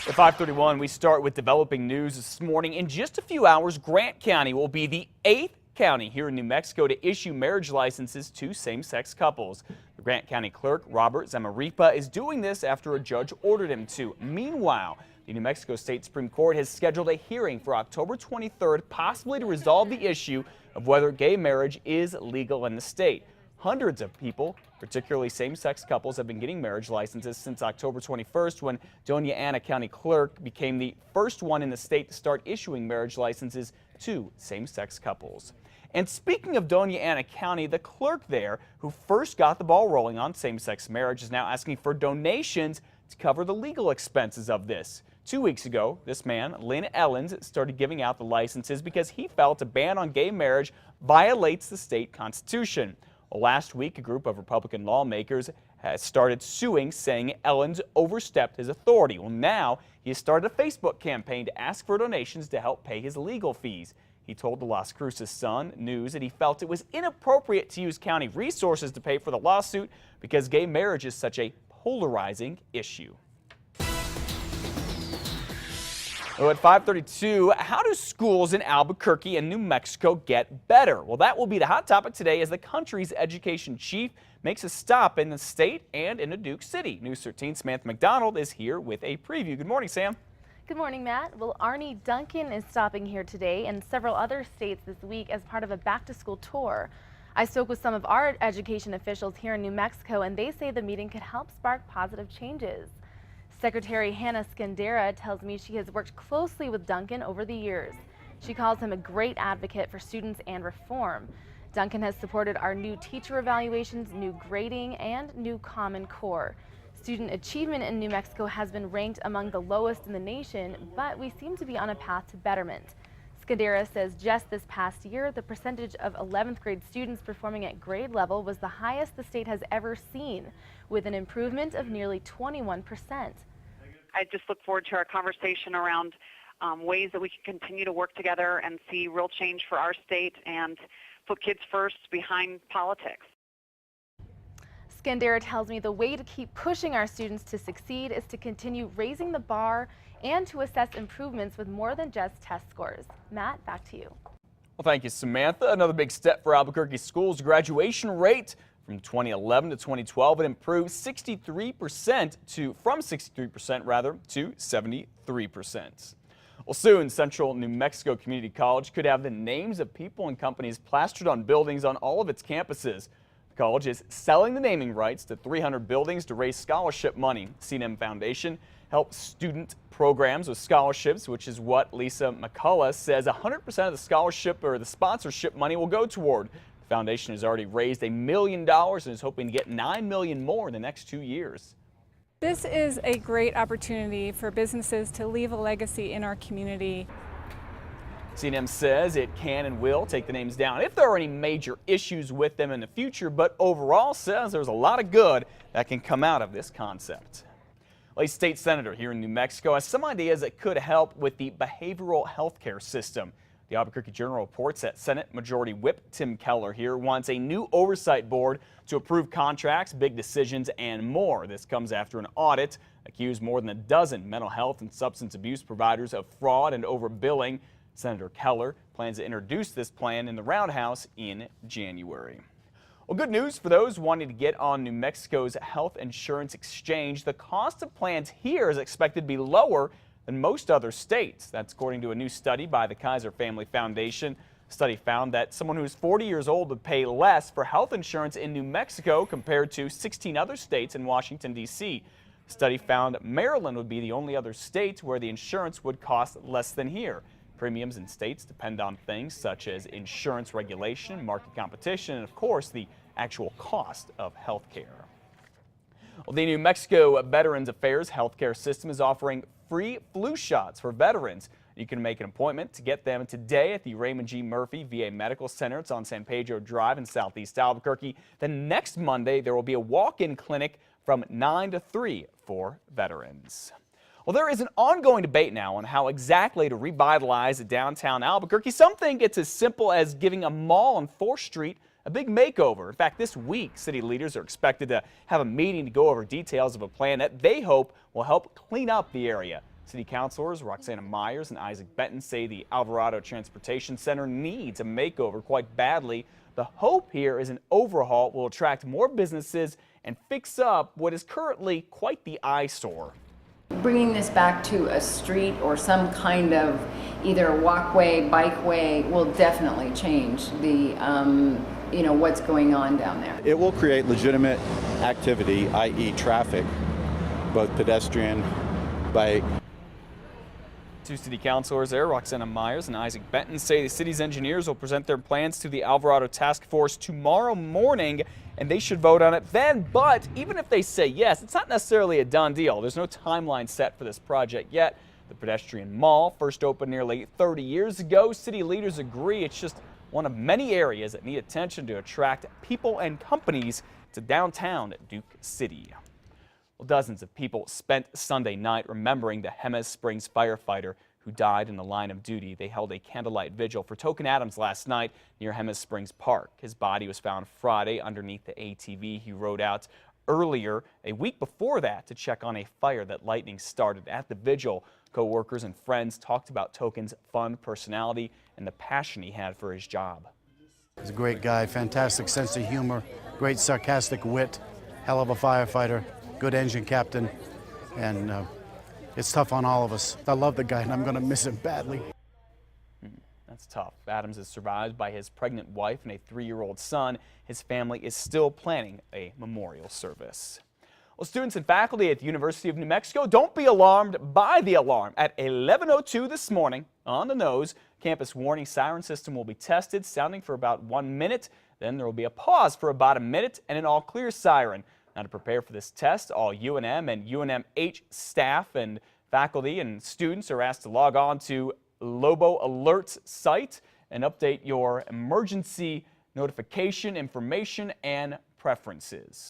At 5:31, we start with developing news this morning. In just a few hours, Grant County will be the 8th county here in New Mexico to issue marriage licenses to same-sex couples. The Grant County Clerk, Robert Zamaripa, is doing this after a judge ordered him to. Meanwhile, the New Mexico State Supreme Court has scheduled a hearing for October 23rd, possibly to resolve the issue of whether gay marriage is legal in the state. Hundreds of people, particularly same-sex couples, have been getting marriage licenses since October 21st, when Dona Ana County Clerk became the first one in the state to start issuing marriage licenses to same-sex couples. And speaking of Dona Ana County, the clerk there, who first got the ball rolling on same-sex marriage, is now asking for donations to cover the legal expenses of this. 2 weeks ago, this man, Lynn Ellens, started giving out the licenses because he felt a ban on gay marriage violates the state constitution. Well, last week, a group of Republican lawmakers has started suing, saying Ellens overstepped his authority. Well, now he has started a Facebook campaign to ask for donations to help pay his legal fees. He told the Las Cruces Sun News that he felt it was inappropriate to use county resources to pay for the lawsuit because gay marriage is such a polarizing issue. At 5:32, how do schools in Albuquerque and New Mexico get better? Well, that will be the hot topic today as the country's education chief makes a stop in the state and in Duke City. News 13's Samantha McDonald is here with a preview. Good morning, Sam. Good morning, Matt. Well, Arnie Duncan is stopping here today and several other states this week as part of a back-to-school tour. I spoke with some of our education officials here in New Mexico, and they say the meeting could help spark positive changes. Secretary Hannah Scandera tells me she has worked closely with Duncan over the years. She calls him a great advocate for students and reform. Duncan has supported our new teacher evaluations, new grading, and new Common Core. Student achievement in New Mexico has been ranked among the lowest in the nation, but we seem to be on a path to betterment. Scandera says just this past year, the percentage of 11th grade students performing at grade level was the highest the state has ever seen, with an improvement of nearly 21%. I just look forward to our conversation around ways that we can continue to work together and see real change for our state and put kids first behind politics. Scandera tells me the way to keep pushing our students to succeed is to continue raising the bar and to assess improvements with more than just test scores. Matt, back to you. Well, thank you, Samantha. Another big step for Albuquerque schools. Graduation rate from 2011 to 2012, it improved from 63% to 73%. Well, soon, Central New Mexico Community College could have the names of people and companies plastered on buildings on all of its campuses. The college is selling the naming rights to 300 buildings to raise scholarship money. CNM Foundation helps student programs with scholarships, which is what Lisa McCullough says 100% of the scholarship or the sponsorship money will go toward. The foundation has already raised $1 million and is hoping to get $9 million more in the next 2 years. This is a great opportunity for businesses to leave a legacy in our community. CNM says it can and will take the names down if there are any major issues with them in the future, but overall says there's a lot of good that can come out of this concept. A state senator here in New Mexico has some ideas that could help with the behavioral health care system. The Albuquerque Journal reports that Senate Majority Whip Tim Keller here wants a new oversight board to approve contracts, big decisions, and more. This comes after an audit accused more than a dozen mental health and substance abuse providers of fraud and overbilling. Senator Keller plans to introduce this plan in the Roundhouse in January. Well, good news for those wanting to get on New Mexico's health insurance exchange. The cost of plans here is expected to be lower than most other states. That's according to a new study by the Kaiser Family Foundation. The study found that someone who is 40 years old would pay less for health insurance in New Mexico compared to 16 other states in Washington, D.C. The study found Maryland would be the only other state where the insurance would cost less than here. Premiums in states depend on things such as insurance regulation, market competition, and of course the actual cost of health care. Well, the New Mexico Veterans Affairs healthcare system is offering free flu shots for veterans. You can make an appointment to get them today at the Raymond G. Murphy VA Medical Center. It's on San Pedro Drive in Southeast Albuquerque. Then next Monday, there will be a walk-in clinic from 9 to 3 for veterans. Well, there is an ongoing debate now on how exactly to revitalize downtown Albuquerque. Some think it's as simple as giving a mall on 4th Street a big makeover. In fact, this week, city leaders are expected to have a meeting to go over details of a plan that they hope will help clean up the area. City councilors Roxana Myers and Isaac Benton say the Alvarado Transportation Center needs a makeover quite badly. The hope here is an overhaul will attract more businesses and fix up what is currently quite the eyesore. Bringing this back to a street or some kind of either a walkway, bikeway will definitely change the, what's going on down there. It will create legitimate activity, i.e. traffic, both pedestrian, bike. Two city councilors there, Roxana Myers and Isaac Benton, say the city's engineers will present their plans to the Alvarado Task Force tomorrow morning, and they should vote on it then. But even if they say yes, it's not necessarily a done deal. There's no timeline set for this project yet. The pedestrian mall first opened nearly 30 years ago. City leaders agree it's just one of many areas that need attention to attract people and companies to downtown Duke City. Well, dozens of people spent Sunday night remembering the Hema Springs firefighter who died in the line of duty. They held a candlelight vigil for Token Adams last night near Hema Springs Park. His body was found Friday underneath the ATV he rode out earlier a week before that to check on a fire that lightning started. At the vigil, co-workers and friends talked about Token's fun personality and the passion he had for his job. He's a great guy, fantastic sense of humor, great sarcastic wit, hell of a firefighter, good engine captain, and it's tough on all of us. I love the guy, and I'm going to miss him badly. That's tough. Adams is survived by his pregnant wife and a 3-year-old son. His family is still planning a memorial service. Well, students and faculty at the University of New Mexico, don't be alarmed by the alarm. At 11:02 this morning, on the nose, campus warning siren system will be tested, sounding for about 1 minute. Then there will be a pause for about a minute and an all-clear siren. Now, to prepare for this test, all UNM and UNMH staff and faculty and students are asked to log on to Lobo Alerts site and update your emergency notification information and preferences.